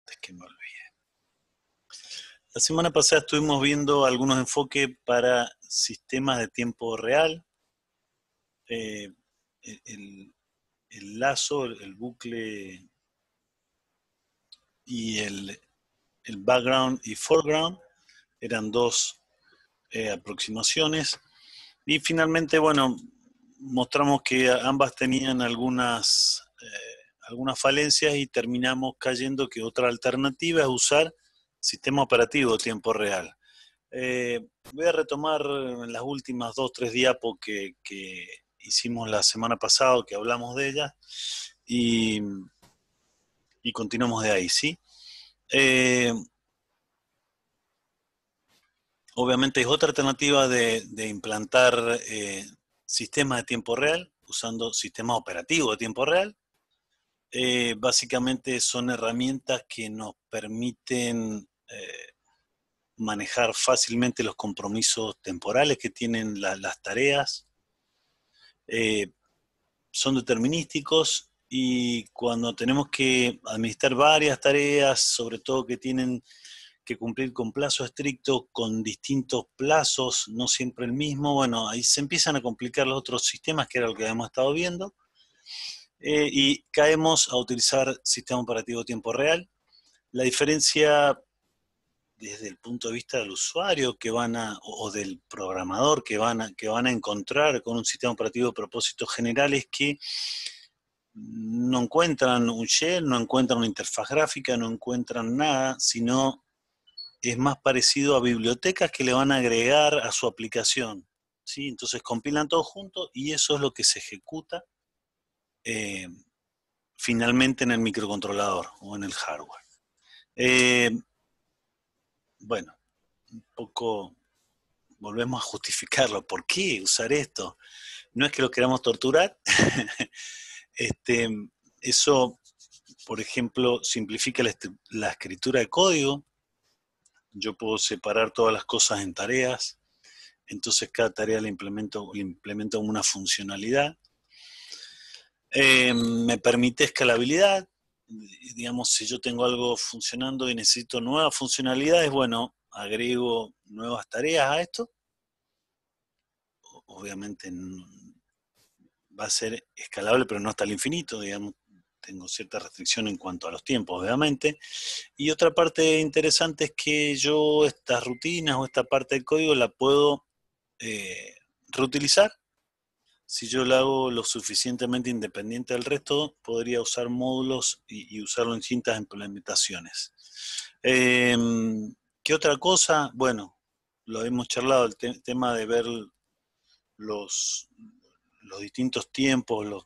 antes que me olvide. La semana pasada estuvimos viendo algunos enfoques para sistemas de tiempo real, el, el lazo, el bucle y el background y foreground eran dos aproximaciones. Y finalmente, bueno, mostramos que ambas tenían algunas falencias y terminamos cayendo que otra alternativa es usar sistema operativo de tiempo real. Voy a retomar las últimas 2-3 diapos que hicimos la semana pasada, que hablamos de ellas, y continuamos de ahí, ¿sí? Obviamente es otra alternativa de implantar sistemas de tiempo real, usando sistemas operativos de tiempo real. Básicamente son herramientas que nos permiten manejar fácilmente los compromisos temporales que tienen las tareas. Son determinísticos y cuando tenemos que administrar varias tareas, sobre todo que tienen que cumplir con plazo estricto, con distintos plazos, no siempre el mismo, bueno, ahí se empiezan a complicar los otros sistemas, que era lo que habíamos estado viendo, y caemos a utilizar sistema operativo tiempo real. La diferencia desde el punto de vista del usuario o del programador que van a encontrar con un sistema operativo de propósitos generales, que no encuentran un shell, no encuentran una interfaz gráfica, no encuentran nada, sino es más parecido a bibliotecas que le van a agregar a su aplicación, ¿sí? Entonces compilan todo junto y eso es lo que se ejecuta finalmente en el microcontrolador o en el hardware. Bueno, un poco volvemos a justificarlo. ¿Por qué usar esto? No es que lo queramos torturar. Eso, por ejemplo, simplifica la escritura de código. Yo puedo separar todas las cosas en tareas, entonces cada tarea le implemento una funcionalidad. Me permite escalabilidad. Digamos, si yo tengo algo funcionando y necesito nuevas funcionalidades, bueno, agrego nuevas tareas a esto. Obviamente va a ser escalable, pero no hasta el infinito, digamos. Tengo cierta restricción en cuanto a los tiempos, obviamente. Y otra parte interesante es que yo estas rutinas o esta parte del código la puedo reutilizar. Si yo lo hago lo suficientemente independiente del resto, podría usar módulos y usarlo en distintas implementaciones. ¿Qué otra cosa? Bueno, lo hemos charlado, el tema de ver los distintos tiempos, los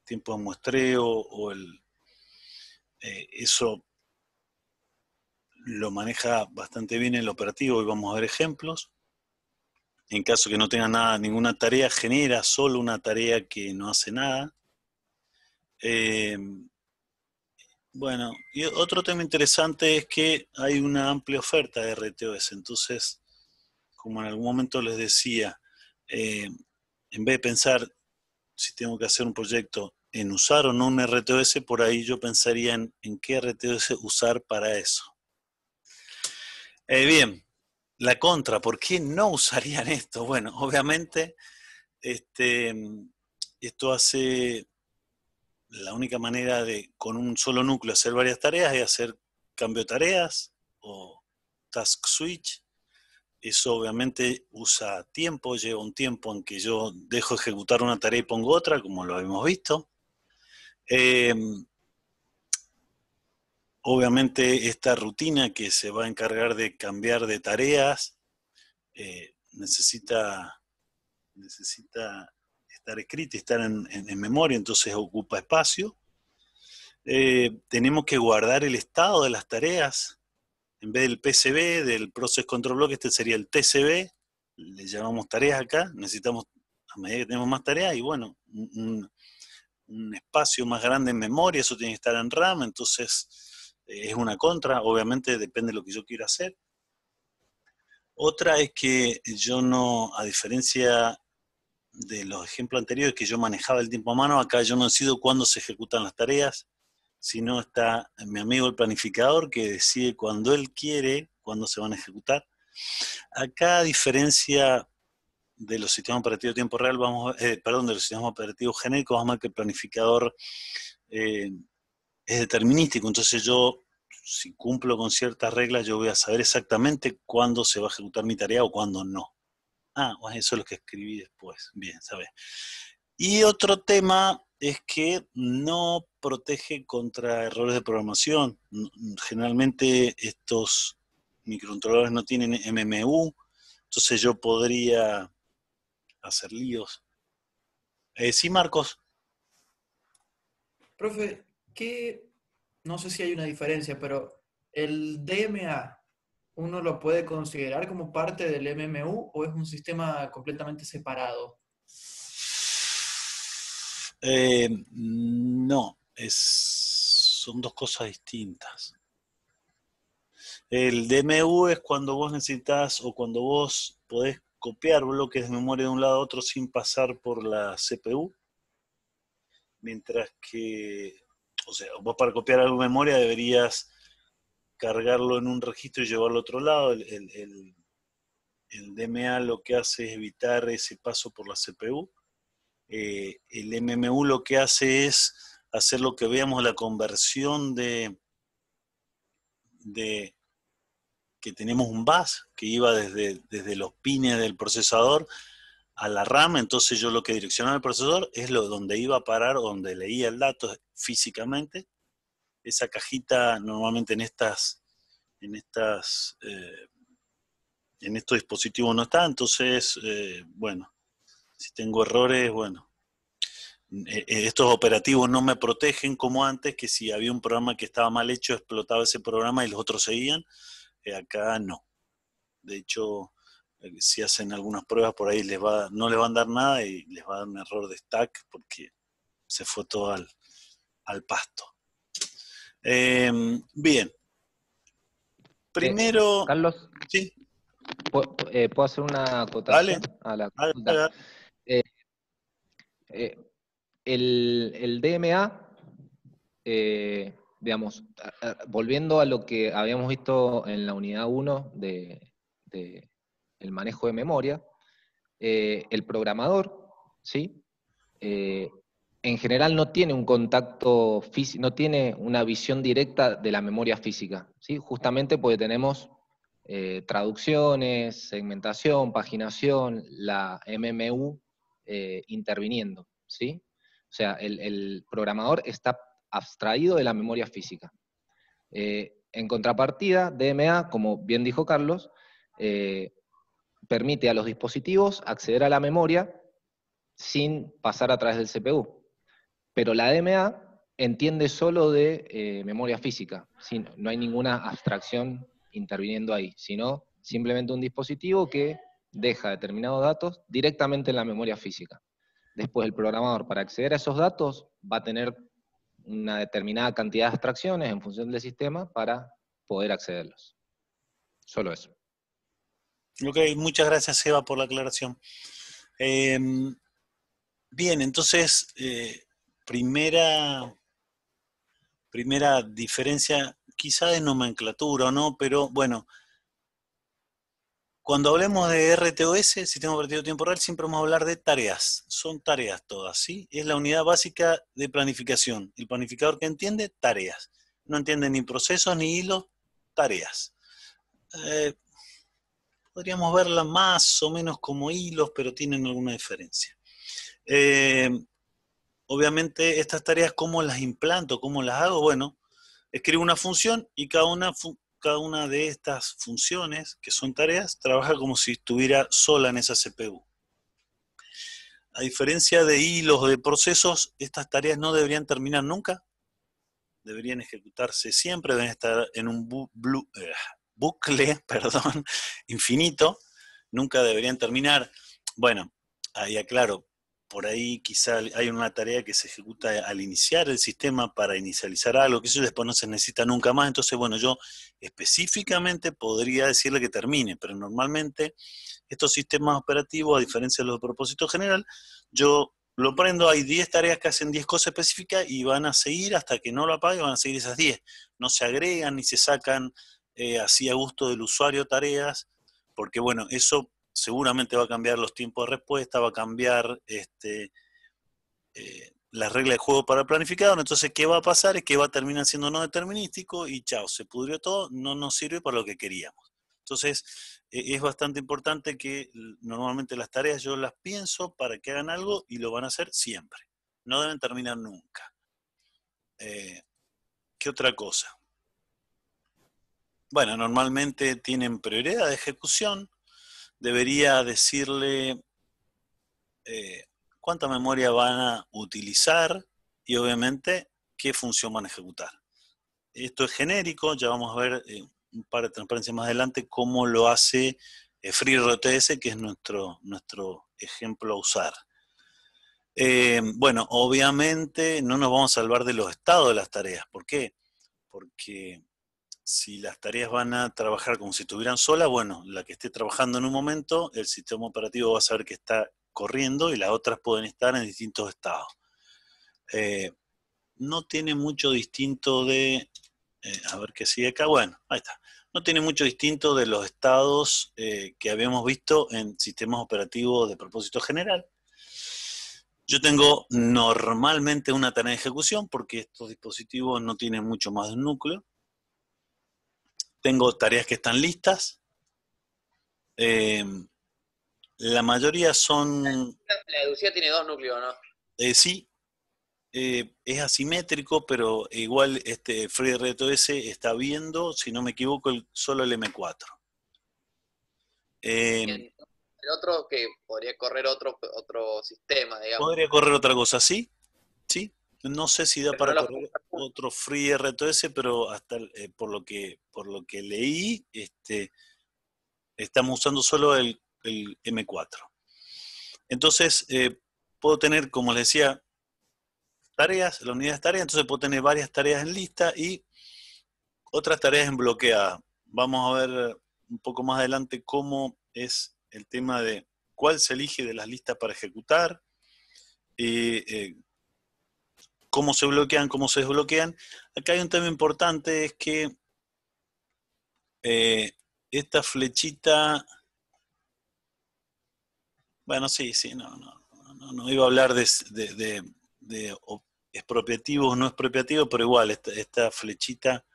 tiempos de muestreo, o eso lo maneja bastante bien el operativo y vamos a ver ejemplos. En caso que no tenga ninguna tarea, genera solo una tarea que no hace nada. Bueno, y otro tema interesante es que hay una amplia oferta de RTOS. Entonces, como en algún momento les decía, en vez de pensar si tengo que hacer un proyecto en usar o no un RTOS, por ahí yo pensaría en qué RTOS usar para eso. Bien, la contra, ¿por qué no usarían esto? Bueno, obviamente, esto hace, la única manera de con un solo núcleo hacer varias tareas es hacer cambio de tareas o task switch. Eso obviamente usa tiempo, lleva un tiempo en que yo dejo ejecutar una tarea y pongo otra, como lo hemos visto. Obviamente esta rutina que se va a encargar de cambiar de tareas necesita estar escrita y estar en memoria, entonces ocupa espacio. Tenemos que guardar el estado de las tareas. En vez del PCB, del Process Control Block, este sería el TCB, le llamamos tareas acá, necesitamos, a medida que tenemos más tareas, y bueno, un espacio más grande en memoria, eso tiene que estar en RAM, entonces es una contra, obviamente depende de lo que yo quiera hacer. Otra es que yo no, a diferencia de los ejemplos anteriores que yo manejaba el tiempo a mano, acá yo no decido cuándo se ejecutan las tareas, sino está mi amigo el planificador que decide cuando él quiere, cuándo se van a ejecutar. Acá, a diferencia de los sistemas operativos de tiempo real, de los sistemas operativos genéricos, vamos a ver que el planificador es determinístico, entonces yo, si cumplo con ciertas reglas, yo voy a saber exactamente cuándo se va a ejecutar mi tarea o cuándo no. Bueno, eso es lo que escribí después. Bien, ¿sabes? Y otro tema es que no protege contra errores de programación. Generalmente estos microcontroladores no tienen MMU, entonces yo podría hacer líos. Sí, Marcos. Profe, no sé si hay una diferencia, pero el DMA, ¿uno lo puede considerar como parte del MMU o es un sistema completamente separado? No, son dos cosas distintas. El DMU es cuando vos necesitas o cuando vos podés copiar bloques de memoria de un lado a otro sin pasar por la CPU, mientras que, o sea, vos para copiar algo de memoria deberías cargarlo en un registro y llevarlo a otro lado. El DMA lo que hace es evitar ese paso por la CPU. El MMU lo que hace es hacer lo que veamos la conversión de que tenemos un bus que iba desde los pines del procesador a la RAM, entonces yo lo que direccionaba el procesador es donde iba a parar, donde leía el dato físicamente. Esa cajita normalmente en estos dispositivos no está, entonces, bueno, si tengo errores, bueno, estos operativos no me protegen como antes, que si había un programa que estaba mal hecho, explotaba ese programa y los otros seguían. Acá no. De hecho, si hacen algunas pruebas por ahí no les van a dar nada y les va a dar un error de stack porque se fue todo al pasto. Bien. Primero, Carlos, sí, ¿puedo hacer una dale, acotación a la dale, consulta? dale. Eh, eh, el DMA, digamos, volviendo a lo que habíamos visto en la unidad 1 de el manejo de memoria, el programador, ¿sí? En general no tiene un contacto físico, no tiene una visión directa de la memoria física, ¿sí? Justamente porque tenemos traducciones, segmentación, paginación, la MMU interviniendo, ¿sí? O sea, el programador está abstraído de la memoria física. En contrapartida, DMA, como bien dijo Carlos, permite a los dispositivos acceder a la memoria sin pasar a través del CPU. Pero la DMA entiende solo de memoria física, ¿sí? No hay ninguna abstracción interviniendo ahí, sino simplemente un dispositivo que deja determinados datos directamente en la memoria física. Después el programador, para acceder a esos datos, va a tener una determinada cantidad de abstracciones en función del sistema para poder accederlos. Solo eso. Ok, muchas gracias, Eva, por la aclaración. Bien, entonces, primera diferencia, quizá de nomenclatura o no, pero bueno, cuando hablemos de RTOS, Sistema Operativo de Tiempo Real, siempre vamos a hablar de tareas. Son tareas todas, ¿sí? Es la unidad básica de planificación. El planificador que entiende, tareas. No entiende ni procesos ni hilos, tareas. Podríamos verlas más o menos como hilos, pero tienen alguna diferencia. Obviamente, estas tareas, ¿cómo las implanto? ¿Cómo las hago? Bueno, escribo una función y cada una de estas funciones, que son tareas, trabaja como si estuviera sola en esa CPU. A diferencia de hilos o de procesos, estas tareas no deberían terminar nunca, deberían ejecutarse siempre, deben estar en un bucle, perdón, infinito, nunca deberían terminar. Bueno, ahí aclaro, por ahí quizá hay una tarea que se ejecuta al iniciar el sistema para inicializar algo, que eso después no se necesita nunca más, entonces bueno, yo específicamente podría decirle que termine, pero normalmente estos sistemas operativos, a diferencia de los de propósito general, yo lo prendo, hay 10 tareas que hacen 10 cosas específicas y van a seguir hasta que no lo apague, van a seguir esas 10. No se agregan ni se sacan así a gusto del usuario tareas, porque bueno, eso seguramente va a cambiar los tiempos de respuesta, va a cambiar las reglas de juego para el planificador. Entonces, ¿qué va a pasar? Es que va a terminar siendo no determinístico y chao, se pudrió todo, no nos sirve para lo que queríamos. Entonces, es bastante importante que normalmente las tareas yo las pienso para que hagan algo y lo van a hacer siempre. No deben terminar nunca. ¿Qué otra cosa? Bueno, normalmente tienen prioridad de ejecución. Debería decirle cuánta memoria van a utilizar y obviamente qué función van a ejecutar. Esto es genérico, ya vamos a ver un par de transparencias más adelante cómo lo hace FreeRTOS, que es nuestro ejemplo a usar. Bueno, obviamente no nos vamos a salvar de los estados de las tareas. ¿Por qué? Porque si las tareas van a trabajar como si estuvieran solas, bueno, la que esté trabajando en un momento, el sistema operativo va a saber que está corriendo y las otras pueden estar en distintos estados. No tiene mucho distinto de... a ver qué sigue acá. Bueno, ahí está. No tiene mucho distinto de los estados que habíamos visto en sistemas operativos de propósito general. Yo tengo normalmente una tarea de ejecución porque estos dispositivos no tienen mucho más de un núcleo. Tengo tareas que están listas. La mayoría son... La deducida tiene 2 núcleos, ¿no? Sí, es asimétrico, pero igual FreeRTOS está viendo, si no me equivoco, solo el M4. El otro que podría correr otro sistema, digamos. Podría correr otra cosa, ¿sí? Sí. No sé si da Pero para no correr otro FreeRTOS, pero hasta por lo que leí, estamos usando solo el M4. Entonces, puedo tener, como les decía, tareas, la unidad de tareas, entonces puedo tener varias tareas en lista y otras tareas en bloqueada. Vamos a ver un poco más adelante cómo es el tema de cuál se elige de las listas para ejecutar, cómo se bloquean, cómo se desbloquean. Acá hay un tema importante, es que esta flechita, bueno, sí, no iba a hablar de expropiativo o no expropiativo, pero igual, esta flechita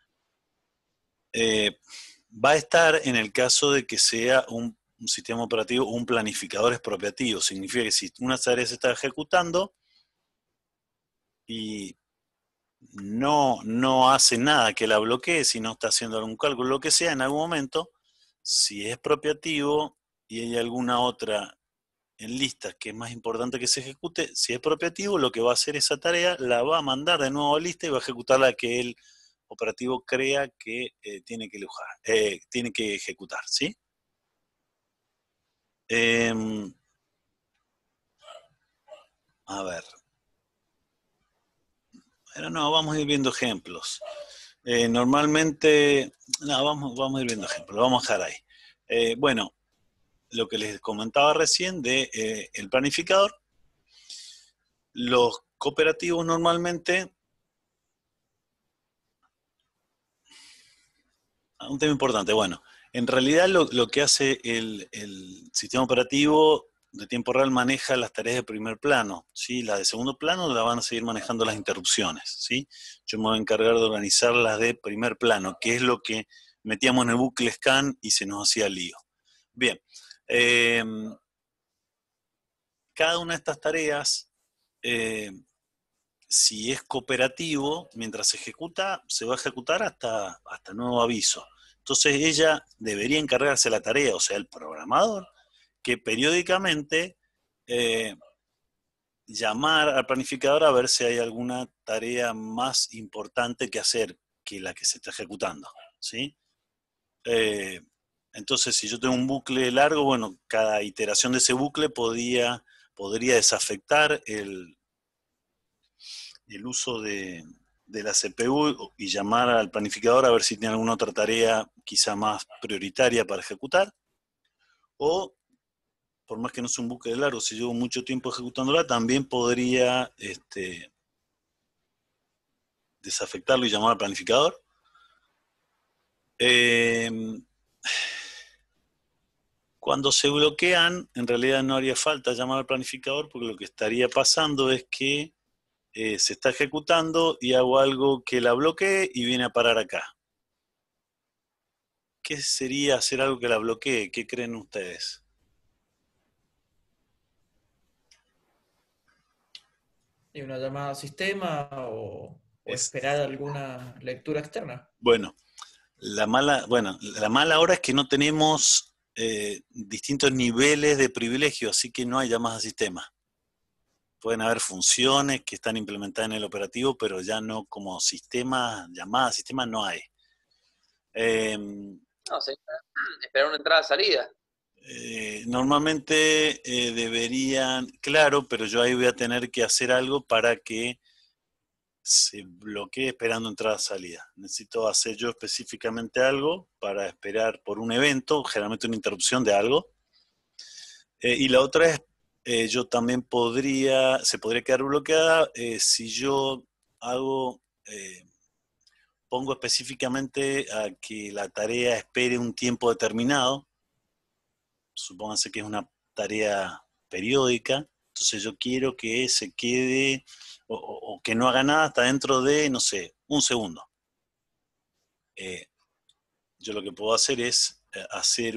va a estar en el caso de que sea un sistema operativo o un planificador expropiativo. Significa que si una tarea se está ejecutando y no hace nada que la bloquee, si no está haciendo algún cálculo, lo que sea, en algún momento, si es expropiativo y hay alguna otra en listas que es más importante que se ejecute, si es expropiativo, lo que va a hacer esa tarea, la va a mandar de nuevo a lista y va a ejecutar la que el operativo crea que tiene que ejecutar, ¿sí? A ver. Pero no, vamos a ir viendo ejemplos. Normalmente, no, vamos a ir viendo ejemplos, lo vamos a dejar ahí. Bueno, lo que les comentaba recién de el planificador, los cooperativos normalmente, un tema importante, bueno, en realidad lo que hace el sistema operativo de tiempo real maneja las tareas de primer plano, ¿sí? Las de segundo plano la van a seguir manejando las interrupciones, ¿sí? Yo me voy a encargar de organizar las de primer plano, que es lo que metíamos en el bucle scan y se nos hacía lío. Bien, cada una de estas tareas, si es cooperativo, mientras se ejecuta, se va a ejecutar hasta nuevo aviso. Entonces ella debería encargarse de la tarea, o sea, el programador, que periódicamente llamar al planificador a ver si hay alguna tarea más importante que hacer que la que se está ejecutando, ¿sí? Entonces, si yo tengo un bucle largo, bueno, cada iteración de ese bucle podría desafectar el uso de la CPU y llamar al planificador a ver si tiene alguna otra tarea quizá más prioritaria para ejecutar, o por más que no sea un bucle largo, si llevo mucho tiempo ejecutándola, también podría desafectarlo y llamar al planificador. Cuando se bloquean, en realidad no haría falta llamar al planificador, porque lo que estaría pasando es que se está ejecutando y hago algo que la bloquee y viene a parar acá. ¿Qué sería hacer algo que la bloquee? ¿Qué creen ustedes? ¿Y una llamada a sistema o esperar alguna lectura externa? Bueno, la mala ahora es que no tenemos distintos niveles de privilegio, así que no hay llamadas a sistema. Pueden haber funciones que están implementadas en el operativo, pero ya no como sistema, llamadas a sistema no hay. No, sería esperar una entrada-salida. Normalmente deberían, claro, pero yo ahí voy a tener que hacer algo para que se bloquee esperando entrada-salida. Necesito hacer yo específicamente algo para esperar por un evento, generalmente una interrupción de algo. Y la otra es, yo también se podría quedar bloqueada si yo pongo específicamente a que la tarea espere un tiempo determinado. Supónganse que es una tarea periódica, entonces yo quiero que se quede o que no haga nada hasta dentro de, no sé, un segundo. Yo lo que puedo hacer es hacer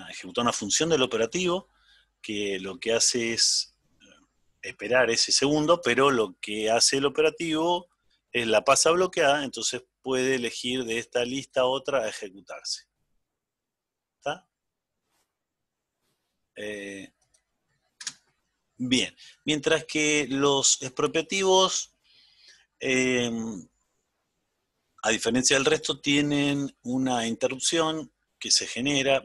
ejecutar una función del operativo que lo que hace es esperar ese segundo, pero lo que hace el operativo es la pasa bloqueada, entonces puede elegir de esta lista otra a ejecutarse. ¿Está? Bien, mientras que los expropiativos, a diferencia del resto, tienen una interrupción que se genera,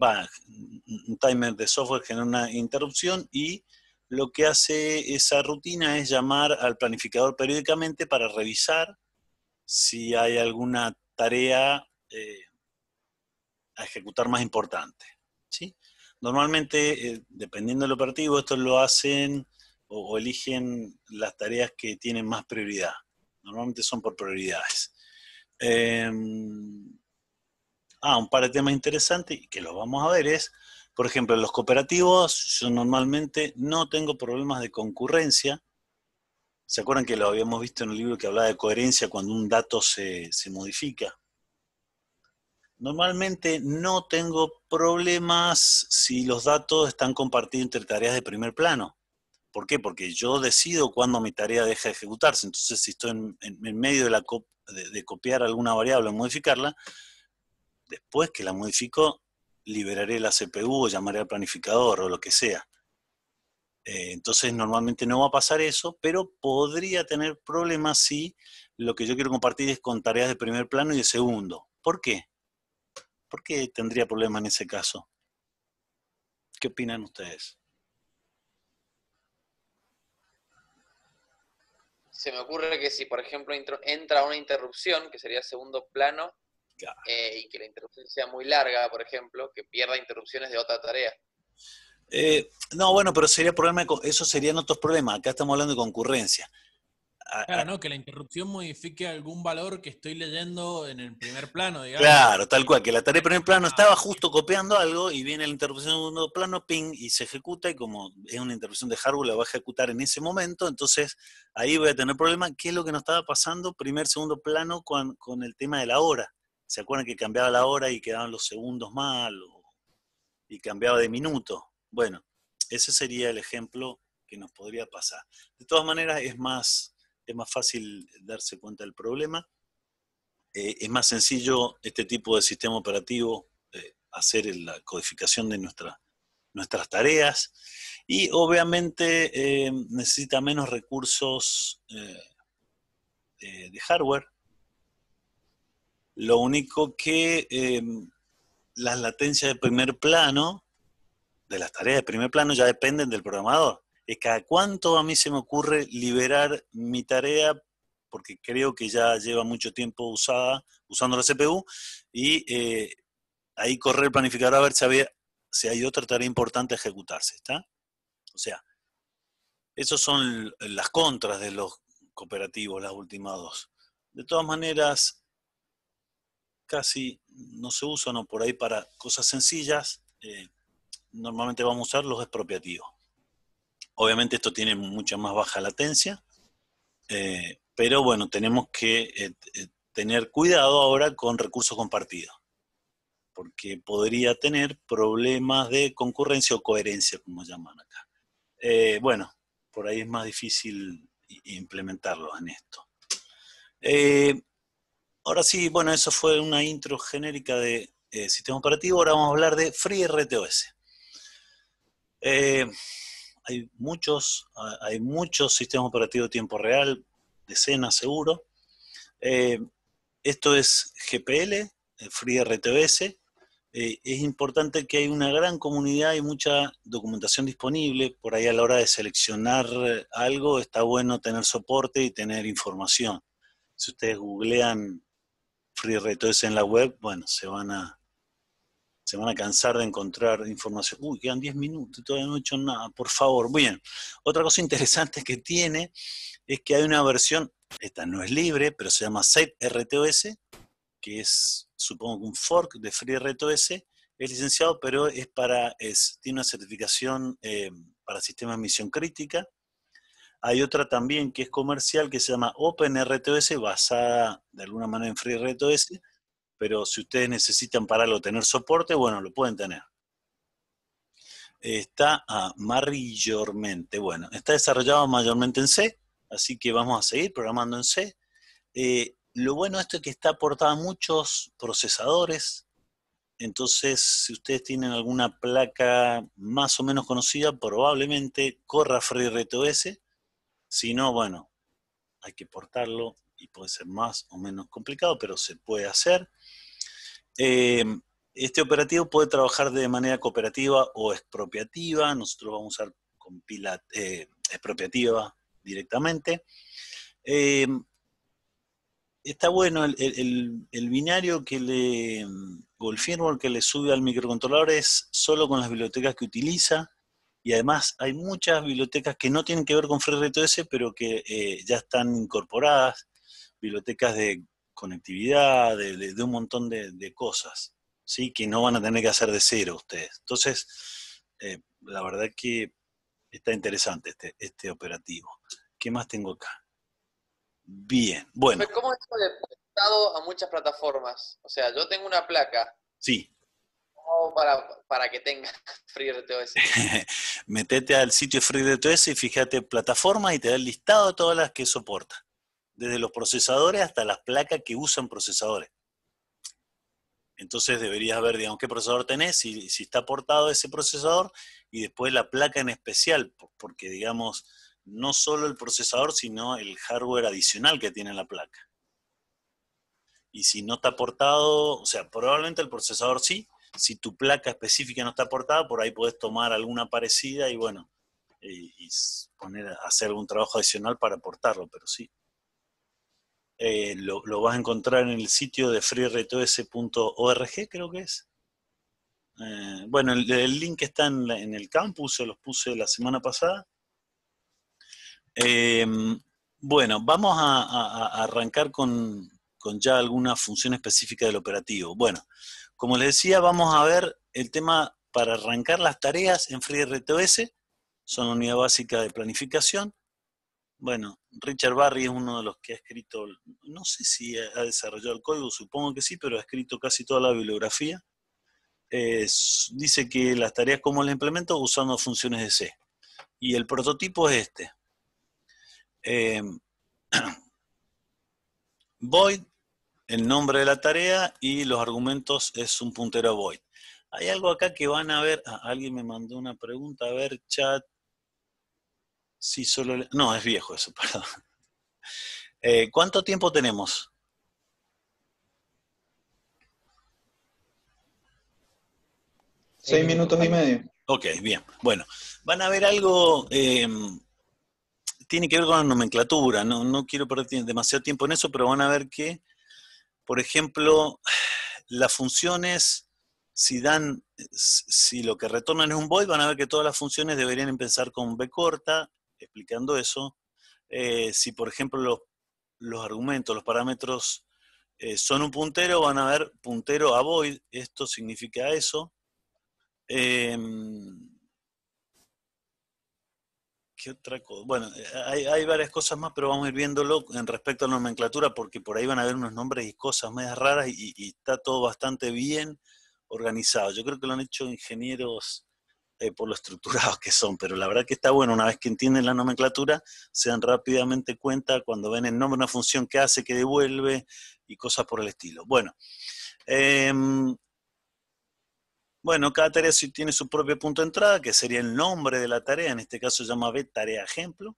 un timer de software genera una interrupción y lo que hace esa rutina es llamar al planificador periódicamente para revisar si hay alguna tarea a ejecutar más importante, ¿sí? Normalmente, dependiendo del operativo, esto lo hacen o eligen las tareas que tienen más prioridad. Normalmente son por prioridades. Un par de temas interesantes y que los vamos a ver es, por ejemplo, en los cooperativos yo normalmente no tengo problemas de concurrencia. ¿Se acuerdan que lo habíamos visto en un libro que hablaba de coherencia cuando un dato se modifica? Normalmente no tengo problemas si los datos están compartidos entre tareas de primer plano. ¿Por qué? Porque yo decido cuándo mi tarea deja de ejecutarse. Entonces, si estoy en medio de copiar alguna variable o modificarla, después que la modifico, liberaré la CPU o llamaré al planificador o lo que sea. Entonces, normalmente no va a pasar eso, pero podría tener problemas si lo que yo quiero compartir es con tareas de primer plano y de segundo. ¿Por qué? ¿Por qué tendría problemas en ese caso? ¿Qué opinan ustedes? Se me ocurre que si, por ejemplo, entra una interrupción, que sería segundo plano, Claro. Y que la interrupción sea muy larga, por ejemplo, que pierda interrupciones de otra tarea. No, bueno, pero sería problema, eso serían otros problemas. Acá estamos hablando de concurrencia. Claro, ¿no? Que la interrupción modifique algún valor que estoy leyendo en el primer plano, digamos. Claro, tal cual, que la tarea de primer plano estaba justo copiando algo y viene la interrupción de segundo plano, ping, y se ejecuta, y como es una interrupción de hardware, la va a ejecutar en ese momento, entonces ahí voy a tener problema. ¿Qué es lo que nos estaba pasando primer, segundo plano con el tema de la hora? ¿Se acuerdan que cambiaba la hora y quedaban los segundos mal? Y cambiaba de minuto. Bueno, ese sería el ejemplo que nos podría pasar. De todas maneras, es más fácil darse cuenta del problema. Es más sencillo este tipo de sistema operativo, hacer la codificación de nuestras tareas, y obviamente necesita menos recursos de hardware. Lo único que las latencias de primer plano, de las tareas de primer plano, ya dependen del programador. Es cada cuánto a mí se me ocurre liberar mi tarea, porque creo que ya lleva mucho tiempo usando la CPU, y ahí correr el planificador a ver si hay otra tarea importante a ejecutarse, ¿está? O sea, esas son las contras de los cooperativos, las últimas dos. De todas maneras, casi no se usan o por ahí para cosas sencillas, normalmente vamos a usar los expropiativos. Obviamente esto tiene mucha más baja latencia, pero bueno, tenemos que tener cuidado ahora con recursos compartidos, porque podría tener problemas de concurrencia o coherencia, como llaman acá. Bueno, por ahí es más difícil implementarlos en esto. Ahora sí, bueno, eso fue una intro genérica de sistema operativo. Ahora vamos a hablar de FreeRTOS. Hay muchos sistemas operativos de tiempo real, decenas seguro. Esto es GPL, FreeRTOS. Es importante que hay una gran comunidad y mucha documentación disponible. Por ahí a la hora de seleccionar algo está bueno tener soporte y tener información. Si ustedes googlean FreeRTOS en la web, bueno, se van a cansar de encontrar información. Uy, quedan 10 minutos, todavía no he hecho nada, por favor. Bien, otra cosa interesante que tiene es que hay una versión, esta no es libre, pero se llama SafeRTOS, que es, supongo que un fork de FreeRTOS, es licenciado, pero tiene una certificación para sistemas de misión crítica. Hay otra también que es comercial, que se llama OpenRTOS, basada de alguna manera en FreeRTOS, pero si ustedes necesitan para algo tener soporte, bueno, lo pueden tener. Está mayormente, bueno, está desarrollado mayormente en C, así que vamos a seguir programando en C. Lo bueno de esto es que está aportado a muchos procesadores, entonces si ustedes tienen alguna placa más o menos conocida, probablemente corra FreeRTOS, si no, bueno, hay que portarlo y puede ser más o menos complicado, pero se puede hacer. Este operativo puede trabajar de manera cooperativa o expropiativa. Nosotros vamos a usar expropiativa directamente. Está bueno el binario o el firmware que le sube al microcontrolador es solo con las bibliotecas que utiliza, y además hay muchas bibliotecas que no tienen que ver con FreeRTOS, pero que ya están incorporadas, bibliotecas de conectividad, de un montón de cosas, ¿sí? Que no van a tener que hacer de cero ustedes. Entonces, la verdad que está interesante este operativo. ¿Qué más tengo acá? Bien, bueno. ¿Cómo es esto de portado a muchas plataformas? O sea, yo tengo una placa. Sí. ¿Cómo para que tenga FreeRTOS? Metete al sitio FreeRTOS y fíjate plataformas y te da el listado de todas las que soporta. Desde los procesadores hasta las placas que usan procesadores. Entonces deberías ver, digamos, qué procesador tenés, si está portado ese procesador, y después la placa en especial, porque, digamos, no solo el procesador, sino el hardware adicional que tiene la placa. Y si no está portado, o sea, probablemente el procesador sí. Si tu placa específica no está portada, por ahí podés tomar alguna parecida y, bueno, y hacer algún trabajo adicional para portarlo, pero sí. Lo vas a encontrar en el sitio de freertos.org, creo que es. Bueno, el link está en el campus, se los puse la semana pasada. Bueno, vamos a arrancar con ya alguna función específica del operativo. Bueno, como les decía, vamos a ver el tema para arrancar las tareas en FreeRTOS. Son la unidad básica de planificación. Bueno, Richard Barry es uno de los que ha escrito, no sé si ha desarrollado el código, supongo que sí, pero ha escrito casi toda la bibliografía. Dice que las tareas como las implemento usando funciones de C. Y el prototipo es este. Void, el nombre de la tarea, y los argumentos es un puntero a void. Hay algo acá que van a ver, alguien me mandó una pregunta, a ver, chat. Sí, no, es viejo eso, perdón. ¿Cuánto tiempo tenemos? Seis minutos y medio. Ok, bien. Bueno, van a ver algo, tiene que ver con la nomenclatura, no quiero perder demasiado tiempo en eso, pero van a ver que, por ejemplo, las funciones si lo que retornan es un void, van a ver que todas las funciones deberían empezar con B corta, explicando eso. Si, por ejemplo, los argumentos, los parámetros son un puntero, van a ver puntero a void, esto significa eso. ¿Qué otra cosa? Bueno, hay varias cosas más, pero vamos a ir viéndolo en respecto a la nomenclatura, porque por ahí van a haber unos nombres y cosas medias raras y está todo bastante bien organizado. Yo creo que lo han hecho ingenieros por lo estructurados que son, pero la verdad que está bueno, una vez que entienden la nomenclatura, se dan rápidamente cuenta cuando ven el nombre de una función que hace, que devuelve y cosas por el estilo. Bueno, cada tarea sí tiene su propio punto de entrada, que sería el nombre de la tarea, en este caso se llama B tarea ejemplo.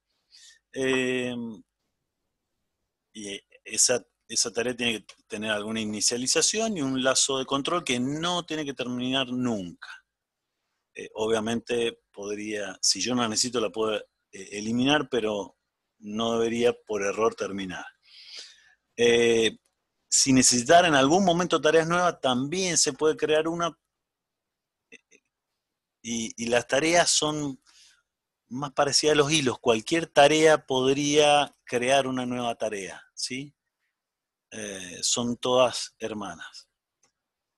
Y esa tarea tiene que tener alguna inicialización y un lazo de control que no tiene que terminar nunca. Obviamente podría, si yo no necesito la puedo eliminar, pero no debería por error terminar. Si necesitara en algún momento tareas nuevas, también se puede crear una, y las tareas son más parecidas a los hilos. Cualquier tarea podría crear una nueva tarea, ¿sí? Son todas hermanas,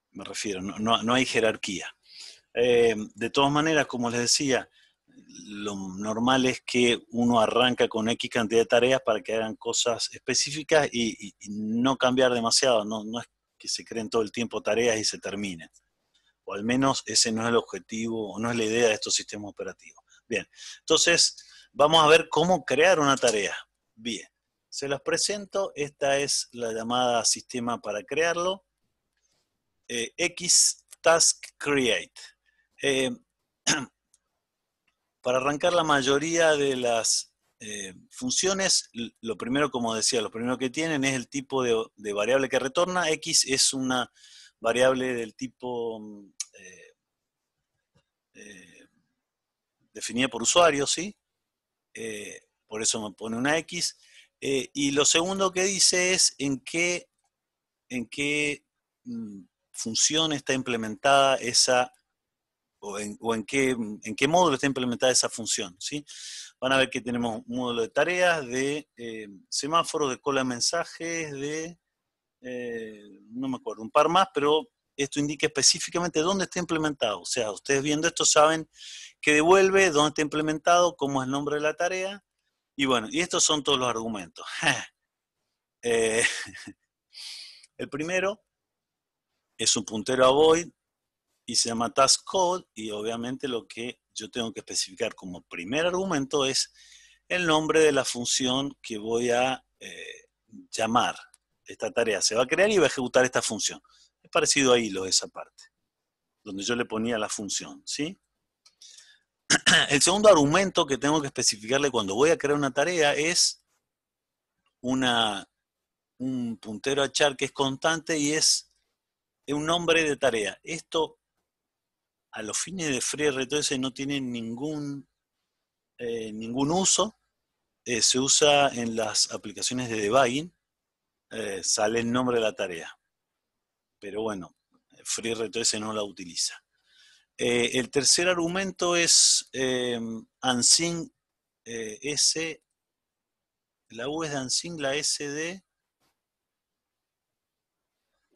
me refiero, no hay jerarquía. De todas maneras, como les decía, lo normal es que uno arranca con X cantidad de tareas para que hagan cosas específicas y no cambiar demasiado, no es que se creen todo el tiempo tareas y se terminen. O al menos ese no es el objetivo, o no es la idea de estos sistemas operativos. Bien, entonces vamos a ver cómo crear una tarea. Bien, se las presento, esta es la llamada sistema para crearlo. X task create. Para arrancar la mayoría de las funciones, lo primero, como decía, lo primero que tienen es el tipo de variable que retorna. X es una variable del tipo definida por usuario, ¿sí? Por eso me pone una X. Y lo segundo que dice es en qué función está implementada esa, o en qué módulo está implementada esa función, ¿sí? Van a ver que tenemos un módulo de tareas, de semáforos, de cola de mensajes, de, no me acuerdo, un par más, pero esto indica específicamente dónde está implementado. O sea, ustedes viendo esto saben que devuelve, dónde está implementado, cómo es el nombre de la tarea, y bueno, y estos son todos los argumentos. El primero es un puntero a void, y se llama task code, y obviamente lo que yo tengo que especificar como primer argumento es el nombre de la función que voy a llamar. Esta tarea se va a crear y va a ejecutar esta función. Es parecido a hilo esa parte, donde yo le ponía la función, ¿sí? El segundo argumento que tengo que especificarle cuando voy a crear una tarea es un puntero a char que es constante y es un nombre de tarea. Esto a los fines de FreeRTOS no tiene ningún uso. Se usa en las aplicaciones de debugging, sale el nombre de la tarea. Pero bueno, FreeRTOS no la utiliza. El tercer argumento es unsync S. La U es de unsync, la S de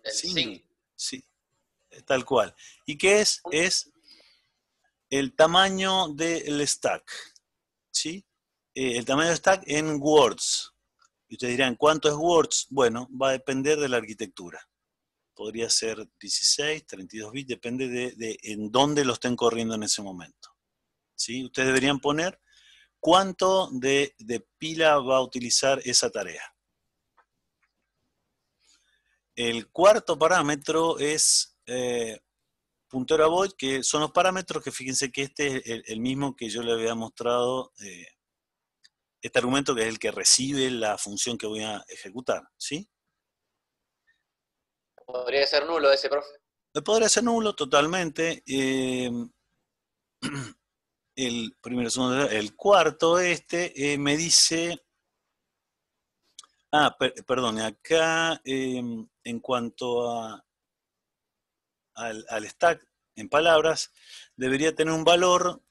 sync. Sí, tal cual. ¿Y qué es? Es el tamaño del stack, ¿sí? El tamaño del stack en words. Y ustedes dirán, ¿cuánto es words? Bueno, va a depender de la arquitectura. Podría ser 16, 32 bits, depende de en dónde lo estén corriendo en ese momento, ¿sí? Ustedes deberían poner cuánto de pila va a utilizar esa tarea. El cuarto parámetro es puntero a void, que son los parámetros que fíjense que este es el mismo que yo le había mostrado, este argumento que es el que recibe la función que voy a ejecutar, ¿sí? Podría ser nulo ese, profe. Podría ser nulo totalmente. El primero, segundo, el cuarto me dice... perdón, acá en cuanto a al stack en palabras, debería tener un valor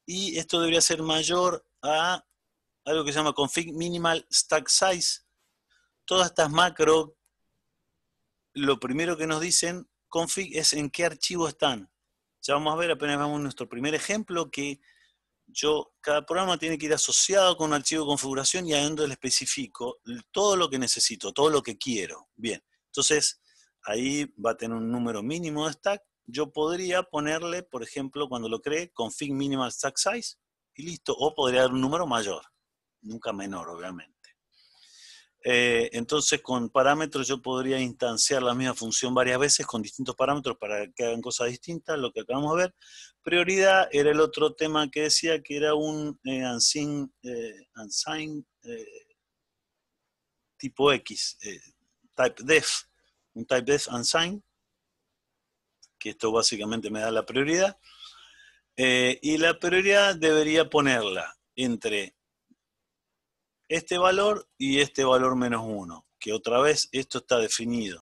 y esto debería ser mayor a algo que se llama config minimal stack size. Todas estas macros, lo primero que nos dicen config es en qué archivo están. Ya vamos a ver, apenas vemos nuestro primer ejemplo, que cada programa tiene que ir asociado con un archivo de configuración y adentro le especifico todo lo que necesito, todo lo que quiero. Bien, entonces ahí va a tener un número mínimo de stack. Yo podría ponerle, por ejemplo, cuando lo cree, config minimal stack size y listo. O podría dar un número mayor, nunca menor, obviamente. Entonces con parámetros yo podría instanciar la misma función varias veces con distintos parámetros para que hagan cosas distintas, lo que acabamos de ver. Prioridad era el otro tema que decía que era un unsigned tipo X, type def, un type def unsigned, que esto básicamente me da la prioridad. Y la prioridad debería ponerla entre este valor y este valor -1, que otra vez esto está definido.